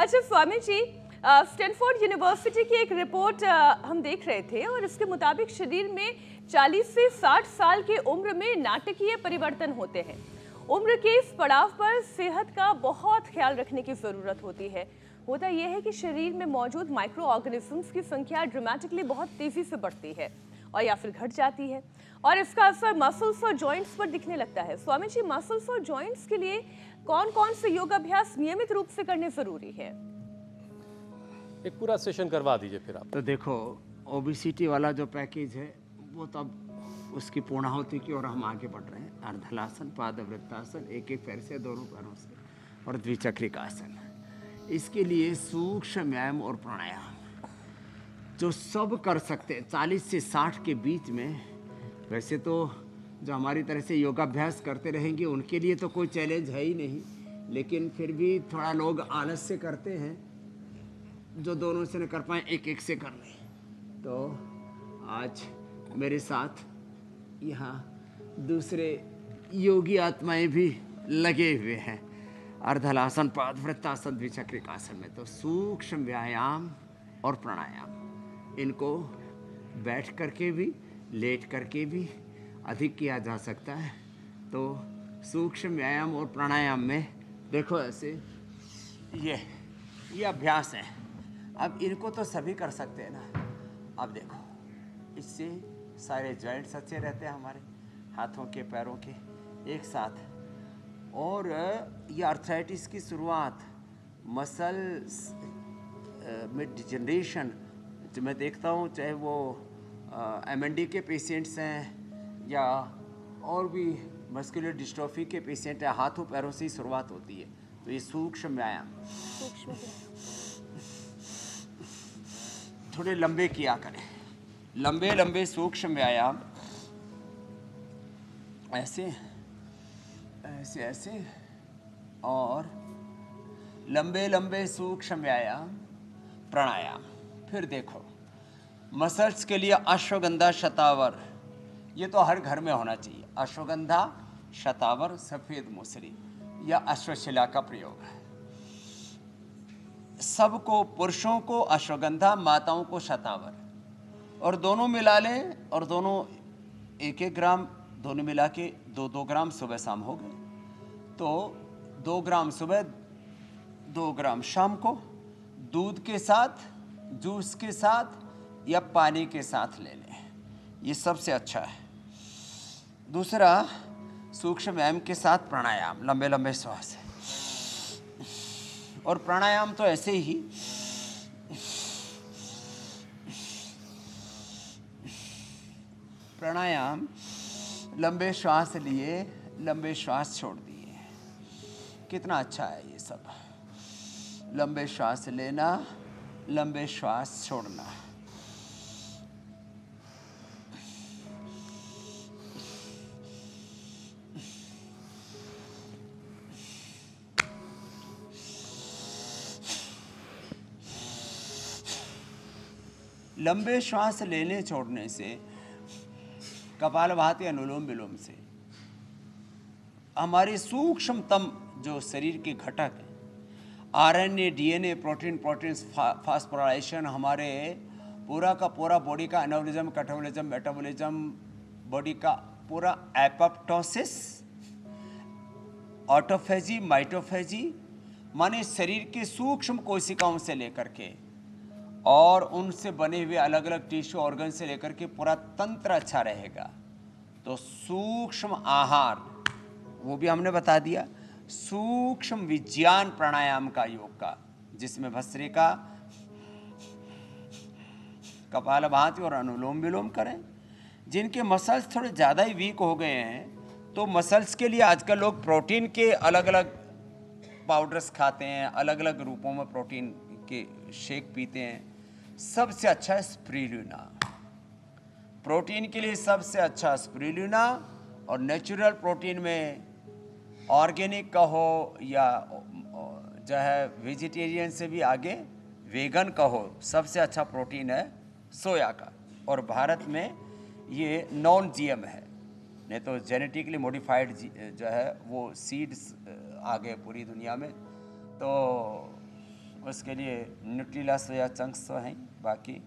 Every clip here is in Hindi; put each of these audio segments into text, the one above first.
अच्छा स्वामी जी, स्टैनफोर्ड यूनिवर्सिटी की एक रिपोर्ट हम देख रहे थे और इसके मुताबिक शरीर में 40 से 60 साल की उम्र में नाटकीय परिवर्तन होते हैं। उम्र के इस पड़ाव पर सेहत का बहुत ख्याल रखने की जरूरत होती है। होता यह है कि शरीर में मौजूद माइक्रो ऑर्गेनिजम्स की संख्या ड्रामेटिकली बहुत तेजी से बढ़ती है और या फिर घट जाती है और इसका असर मसल्स और जॉइंट्स पर दिखने लगता है। स्वामी जी, मसल्स और जॉइंट्स के लिए कौन कौन से योगाभ्यास नियमित रूप से करने जरूरी है? एक पूरा सेशन करवा दीजिए फिर आप। तो देखो, ओबिसिटी वाला जो पैकेज है वो तो अब उसकी पूर्णाहुति की ओर हम आगे बढ़ रहे हैं। अर्धलासन, पादवृत्तासन, एक एक पैर से, दोनों पैरों से, और द्विचक्रिकासन। इसके लिए सूक्ष्म व्यायाम और प्राणायाम जो सब कर सकते हैं 40 से 60 के बीच में। वैसे तो जो हमारी तरह से योगाभ्यास करते रहेंगे उनके लिए तो कोई चैलेंज है ही नहीं, लेकिन फिर भी थोड़ा लोग आलस से करते हैं। जो दोनों से न कर पाए, एक एक से कर लें। तो आज मेरे साथ यहाँ दूसरे योगी आत्माएं भी लगे हुए हैं अर्धलासन, पादवृत्तासन, द्विचक्रिकासन में। तो सूक्ष्म व्यायाम और प्राणायाम, इनको बैठ करके भी, लेट करके भी अधिक किया जा सकता है। तो सूक्ष्म व्यायाम और प्राणायाम में देखो, ऐसे ये अभ्यास है। अब इनको तो सभी कर सकते हैं ना। अब देखो, इससे सारे जॉइंट्स अच्छे रहते हैं हमारे, हाथों के, पैरों के एक साथ। और ये आर्थराइटिस की शुरुआत, मसल्स में डिजनरेशन जो मैं देखता हूँ, चाहे वो MND के पेशेंट्स हैं या और भी मस्कुलर डिस्ट्रोफी के पेशेंट हैं, हाथों पैरों से ही शुरुआत होती है। तो ये सूक्ष्म व्यायाम थोड़े लंबे किया करें, लंबे लंबे सूक्ष्म व्यायाम, ऐसे ऐसे ऐसे, और लंबे लंबे सूक्ष्म व्यायाम, प्राणायाम। फिर देखो, मसल्स के लिए अश्वगंधा, शतावर, ये तो हर घर में होना चाहिए। अश्वगंधा, शतावर, सफ़ेद मूसली या अश्वशिला का प्रयोग है। सबको, पुरुषों को अश्वगंधा, माताओं को शतावर, और दोनों मिला लें। और दोनों 1-1 ग्राम, दोनों मिला के 2-2 ग्राम सुबह शाम हो गए। तो 2 ग्राम सुबह, 2 ग्राम शाम को, दूध के साथ, जूस के साथ या पानी के साथ ले लें, ये सबसे अच्छा है। दूसरा, सूक्ष्म व्यायाम के साथ प्राणायाम, लंबे लंबे श्वास है। और प्राणायाम तो ऐसे ही, प्राणायाम लंबे श्वास लिए, लंबे श्वास छोड़ दिए। कितना अच्छा है ये सब, लंबे श्वास लेना, लंबे श्वास छोड़ना। लंबे श्वास लेने छोड़ने से, कपालभाति, अनुलोम विलोम से हमारे सूक्ष्मतम जो शरीर के घटक हैं, RNA, DNA, प्रोटीन्स, फास्फोराइलेशन, हमारे पूरा का पूरा बॉडी का एनाबॉलिज्म, कैटाबॉलिज्म, मेटाबॉलिज्म, बॉडी का पूरा एपोप्टोसिस, ऑटोफेजी, माइटोफेजी, माने शरीर के सूक्ष्म कोशिकाओं से लेकर के और उनसे बने हुए अलग अलग टिश्यू ऑर्गन से लेकर के पूरा तंत्र अच्छा रहेगा। तो सूक्ष्म आहार, वो भी हमने बता दिया। सूक्ष्म विज्ञान प्राणायाम का, योग का, जिसमें भस्त्रिका, कपालभाति और अनुलोम विलोम करें। जिनके मसल्स थोड़े ज़्यादा ही वीक हो गए हैं, तो मसल्स के लिए आजकल लोग प्रोटीन के अलग अलग पाउडर्स खाते हैं, अलग अलग रूपों में प्रोटीन के शेक पीते हैं। सबसे अच्छा है स्पिरुलिना, प्रोटीन के लिए सबसे अच्छा स्पिरुलिना। और नेचुरल प्रोटीन में ऑर्गेनिक का हो या जो है वेजिटेरियन से भी आगे वेगन का हो, सबसे अच्छा प्रोटीन है सोया का। और भारत में ये नॉन GM है, नहीं तो जेनेटिकली मॉडिफाइड जो है वो सीड्स आ गए पूरी दुनिया में। तो उसके लिए न्यूट्रिला सोया चंक्स तो हैं, बाकी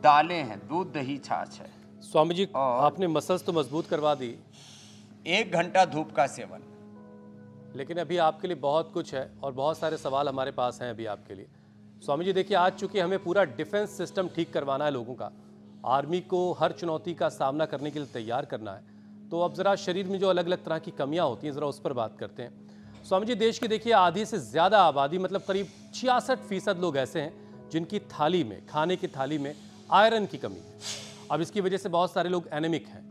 दालें हैं, दूध दही छाछ है। स्वामी जी और- आपने मसल्स तो मजबूत करवा दी, 1 घंटा धूप का सेवन। लेकिन अभी आपके लिए बहुत कुछ है और बहुत सारे सवाल हमारे पास हैं अभी आपके लिए। स्वामी जी देखिए, आज चूंकि हमें पूरा डिफेंस सिस्टम ठीक करवाना है लोगों का, आर्मी को हर चुनौती का सामना करने के लिए तैयार करना है, तो अब ज़रा शरीर में जो अलग अलग तरह की कमियां होती हैं ज़रा उस पर बात करते हैं। स्वामी जी, देश की देखिए आधी से ज़्यादा आबादी, मतलब करीब 66% लोग ऐसे हैं जिनकी थाली में, खाने की थाली में आयरन की कमी है। अब इसकी वजह से बहुत सारे लोग एनेमिक हैं,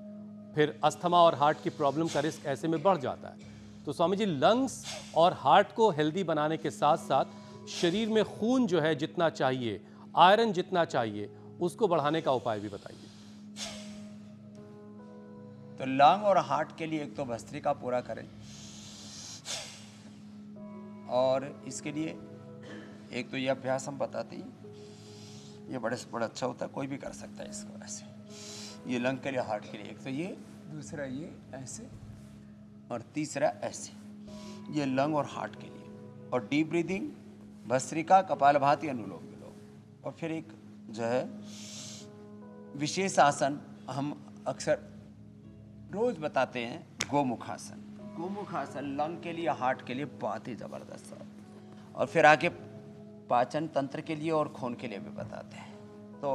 फिर अस्थमा और हार्ट की प्रॉब्लम का रिस्क ऐसे में बढ़ जाता है। तो स्वामी जी, लंग्स और हार्ट को हेल्दी बनाने के साथ साथ शरीर में खून जो है जितना चाहिए, आयरन जितना चाहिए, उसको बढ़ाने का उपाय भी बताइए। तो लंग और हार्ट के लिए एक तो भस्त्रिका पूरा करें, और इसके लिए एक तो ये अभ्यास हम बताते हैं, ये बड़ा अच्छा होता है, कोई भी कर सकता है इसको ऐसे। ये लंग के लिए, हार्ट के लिए एक तो ये, दूसरा ये ऐसे, और तीसरा ऐसे। ये लंग और हार्ट के लिए। और डीप ब्रीदिंग, भस्त्रिका, कपालभाति, अनुलोम विलोम। और फिर एक जो है विशेष आसन हम अक्सर रोज बताते हैं, गोमुखासन। गोमुखासन लंग के लिए, हार्ट के लिए बहुत ही जबरदस्त है। और फिर आगे पाचन तंत्र के लिए और खून के लिए भी बताते हैं। तो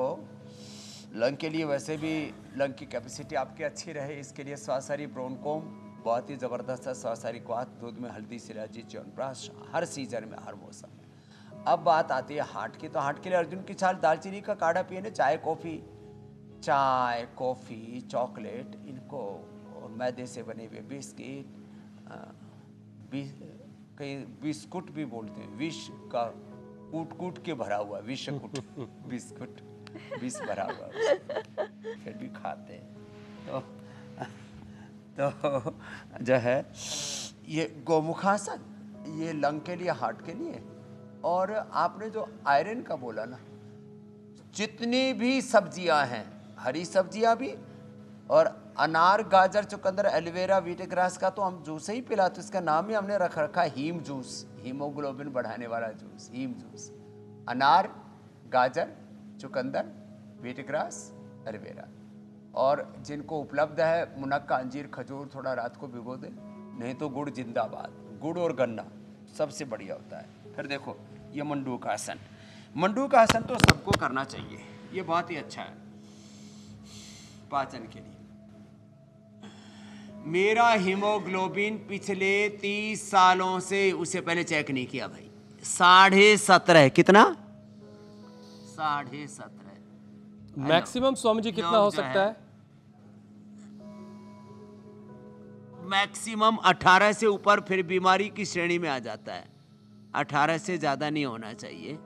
लंग के लिए वैसे भी लंग की कैपेसिटी आपकी अच्छी रहे, इसके लिए स्वासारी ब्रोनकोम बहुत ही ज़बरदस्त है। स्वासारी क्वाथ, दूध में हल्दी, सिराजी, च्यवनप्राश, हर सीजन में, हर मौसम में। अब बात आती है हार्ट की, तो हार्ट के लिए अर्जुन की छाल, दालचीनी का काढ़ा पिए, चाय कॉफ़ी, चॉकलेट, इनको, और मैदे से बने हुए बिस्किट, कई बिस्कुट भी बोलते हैं, विष का कूट के भरा हुआ, विष कुट बिस्कुट, विष भरा हुआ उसमें, फिर भी खाते हैं। तो जो है ये गोमुखासन, ये लंग के लिए, हार्ट के लिए। और आपने जो आयरन का बोला ना, जितनी भी सब्जियां हैं, हरी सब्जियां भी, और अनार, गाजर, चुकंदर, एलोवेरा, वीटग्रास का तो हम जूस ही पिलाते, इसका नाम ही हमने रख रखा है हीम जूस, हीमोग्लोबिन बढ़ाने वाला जूस, हीम जूस। अनार, गाजर, चुकंदर, वीटग्रास, एलोवेरा। और जिनको उपलब्ध है मुनक्का, अंजीर, खजूर, थोड़ा रात को भिगो दे, नहीं तो गुड़ जिंदाबाद। गुड़ और गन्ना सबसे बढ़िया होता है। फिर देखो ये मंडूक आसन, मंडूक आसन तो सबको करना चाहिए, ये बहुत ही अच्छा है पाचन के लिए। मेरा हीमोग्लोबिन पिछले 30 सालों से, उससे पहले चेक नहीं किया भाई, 17.5। कितना? 17.5। मैक्सिमम स्वामी जी कितना हो सकता है? मैक्सिमम 18 से ऊपर फिर बीमारी की श्रेणी में आ जाता है। 18 से ज़्यादा नहीं होना चाहिए।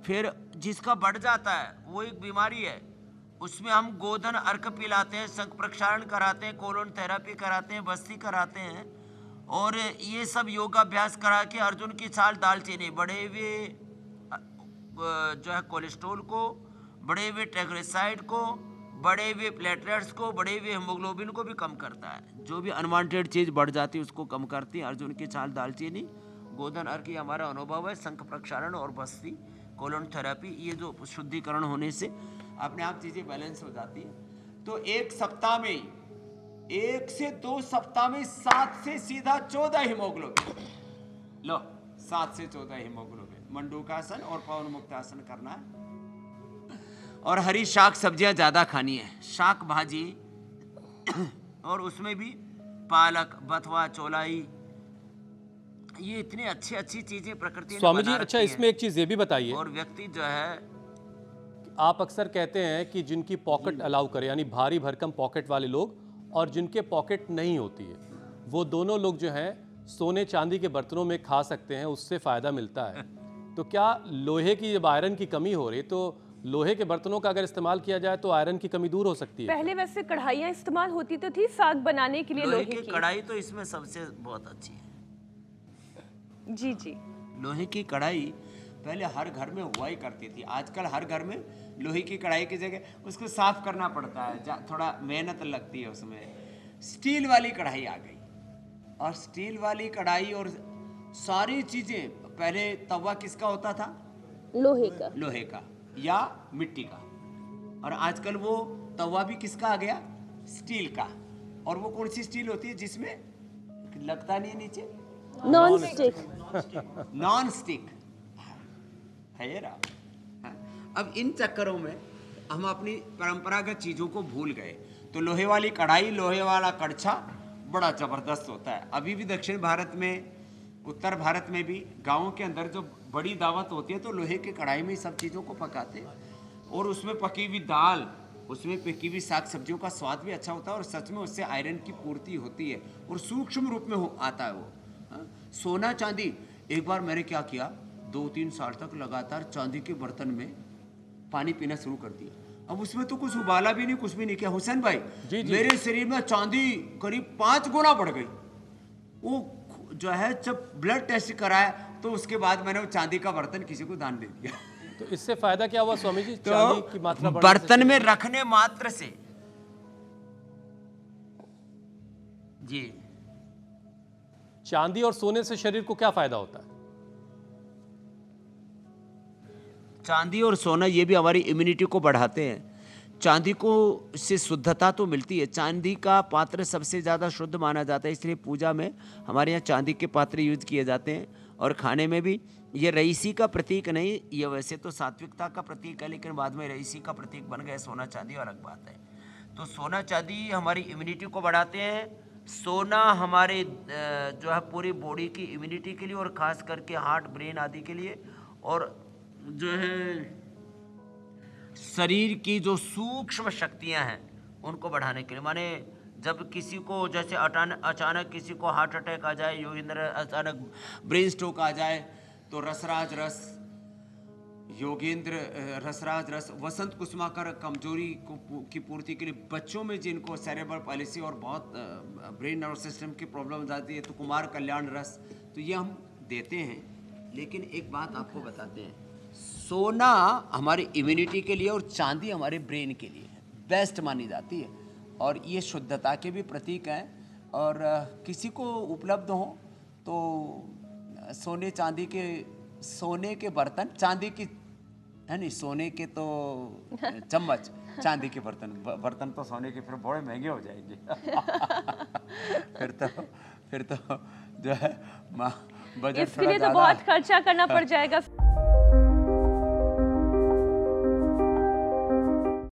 फिर जिसका बढ़ जाता है वो एक बीमारी है, उसमें हम गोधन अर्क पिलाते हैं, शंख प्रक्षालन कराते हैं, कोलोन थेरेपी कराते हैं, बस्ती कराते हैं, और ये सब योगाभ्यास करा के अर्जुन की छाल, दालचीनी बढ़े हुए जो है कोलेस्ट्रोल को, बढ़े हुए ट्राइग्लिसराइड को, बढ़े हुए प्लेटलेट्स को, बढ़े हुए हीमोग्लोबिन को भी कम करता है। जो भी अनवांटेड चीज़ बढ़ जाती है उसको कम करती है। अर्जुन की छाल, दालचीनी, गोधन अर्क, ये हमारा अनुभव है। शंख प्रक्षालन और बस्ती, कोलोन थेरेपी, ये जो शुद्धिकरण होने से अपने आप चीज़ें बैलेंस हो जाती है। तो 1 सप्ताह में, 1 से 2 सप्ताह में 7 से सीधा 14 हीमोग्लोबिन। लो 7 से 14 हीमोग्लोबिन। मंडूकासन और पवन मुक्तासन करना है। और हरी शाक सब्जियां ज़्यादा खानी है, शाक भाजी, और उसमें भी पालक, बथुआ, चौलाई, ये इतनी अच्छी अच्छी चीजें प्रकृति ने स्वामी जी बना अच्छा, रखी इसमें हैं। एक चीज़ ये भी बताइए, और व्यक्ति जो है, आप अक्सर कहते हैं कि जिनकी पॉकेट अलाउ करे, यानी भारी भरकम पॉकेट वाले लोग, और जिनके पॉकेट नहीं होती है, वो दोनों लोग जो हैं सोने चांदी के बर्तनों में खा सकते हैं, उससे फ़ायदा मिलता है। तो क्या लोहे की, जब आयरन की कमी हो रही, तो लोहे के बर्तनों का अगर इस्तेमाल किया जाए तो आयरन की कमी दूर हो सकती है? पहले वैसे कढ़ाइयाँ इस्तेमाल होती तो थी साग बनाने के लिए लोहे लोहे की की। कढ़ाई तो इसमें सबसे बहुत अच्छी है। जी जी, लोहे की कढ़ाई पहले हर घर में हुआ ही करती थी, आजकल हर घर में लोहे की कढ़ाई की जगह उसको साफ करना पड़ता है, थोड़ा मेहनत लगती है उसमें। स्टील वाली कढ़ाई आ गई, और स्टील वाली कढ़ाई और सारी चीज़ें पहले तवा किसका होता था? लोहे का। लोहे का या मिट्टी का। और आजकल वो तवा भी किसका आ गया? स्टील का। और वो कौन सी स्टील होती है जिसमें लगता नहीं है नीचे? Non stick. नॉन स्टिक है ये रहा। हाँ। अब इन चक्करों में हम अपनी परंपरागत चीजों को भूल गए। तो लोहे वाली कढ़ाई, लोहे वाला कड़छा बड़ा जबरदस्त होता है। अभी भी दक्षिण भारत में, उत्तर भारत में भी गाँवों के अंदर जो बड़ी दावत होती है तो लोहे की कढ़ाई में सब चीज़ों को पकाते हैं। और उसमें पकी हुई दाल, उसमें पकी हुई साग सब्जियों का स्वाद भी अच्छा होता है। और सच में उससे आयरन की पूर्ति होती है और सूक्ष्म रूप में आता है वो। हाँ? सोना चांदी, एक बार मैंने क्या किया, 2-3 साल तक लगातार चांदी के बर्तन में पानी पीना शुरू कर दिया। अब उसमें तो कुछ उबाला भी नहीं, कुछ भी नहीं किया। हुसैन भाई, मेरे शरीर में चांदी करीब 5 गुना बढ़ गई। वो जो है जब ब्लड टेस्ट कराया तो उसके बाद मैंने वो चांदी का बर्तन किसी को दान दे दिया। तो इससे फायदा क्या हुआ स्वामी जी? तो चांदी की मात्रा बढ़ने बर्तन में रखने मात्र से जी। चांदी और सोने से शरीर को क्या फायदा होता है? चांदी और सोना ये भी हमारी इम्यूनिटी को बढ़ाते हैं। चांदी को से शुद्धता तो मिलती है। चांदी का पात्र सबसे ज़्यादा शुद्ध माना जाता है, इसलिए पूजा में हमारे यहाँ चांदी के पात्र यूज किए जाते हैं। और खाने में भी ये रईसी का प्रतीक नहीं, ये वैसे तो सात्विकता का प्रतीक है, लेकिन बाद में रईसी का प्रतीक बन गया। सोना चांदी अलग बात है। तो सोना चांदी हमारी इम्यूनिटी को बढ़ाते हैं। सोना हमारे जो है पूरी बॉडी की इम्यूनिटी के लिए और ख़ास करके हार्ट, ब्रेन आदि के लिए, और जो है शरीर की जो सूक्ष्म शक्तियां हैं उनको बढ़ाने के लिए। माने जब किसी को जैसे अचानक किसी को हार्ट अटैक आ जाए, योगेंद्र अचानक ब्रेन स्ट्रोक आ जाए, तो रसराज रस, योगेंद्र रसराज रस, वसंत कुसुमाकर कमजोरी की पूर्ति के लिए, बच्चों में जिनको सेरेब्रल पैलिसी और बहुत ब्रेन नर्व सिस्टम की प्रॉब्लम आती है तो कुमार कल्याण रस, तो ये हम देते हैं। लेकिन एक बात आपको बताते हैं, सोना हमारी इम्यूनिटी के लिए और चांदी हमारे ब्रेन के लिए बेस्ट मानी जाती है। और ये शुद्धता के भी प्रतीक हैं। और किसी को उपलब्ध हो तो सोने चांदी के, सोने के बर्तन, चांदी की है नहीं, सोने के तो चम्मच, चांदी के बर्तन तो सोने के फिर बड़े महंगे हो जाएंगे। फिर तो जो है बजट इसके लिए तो बहुत खर्चा करना पड़ जाएगा।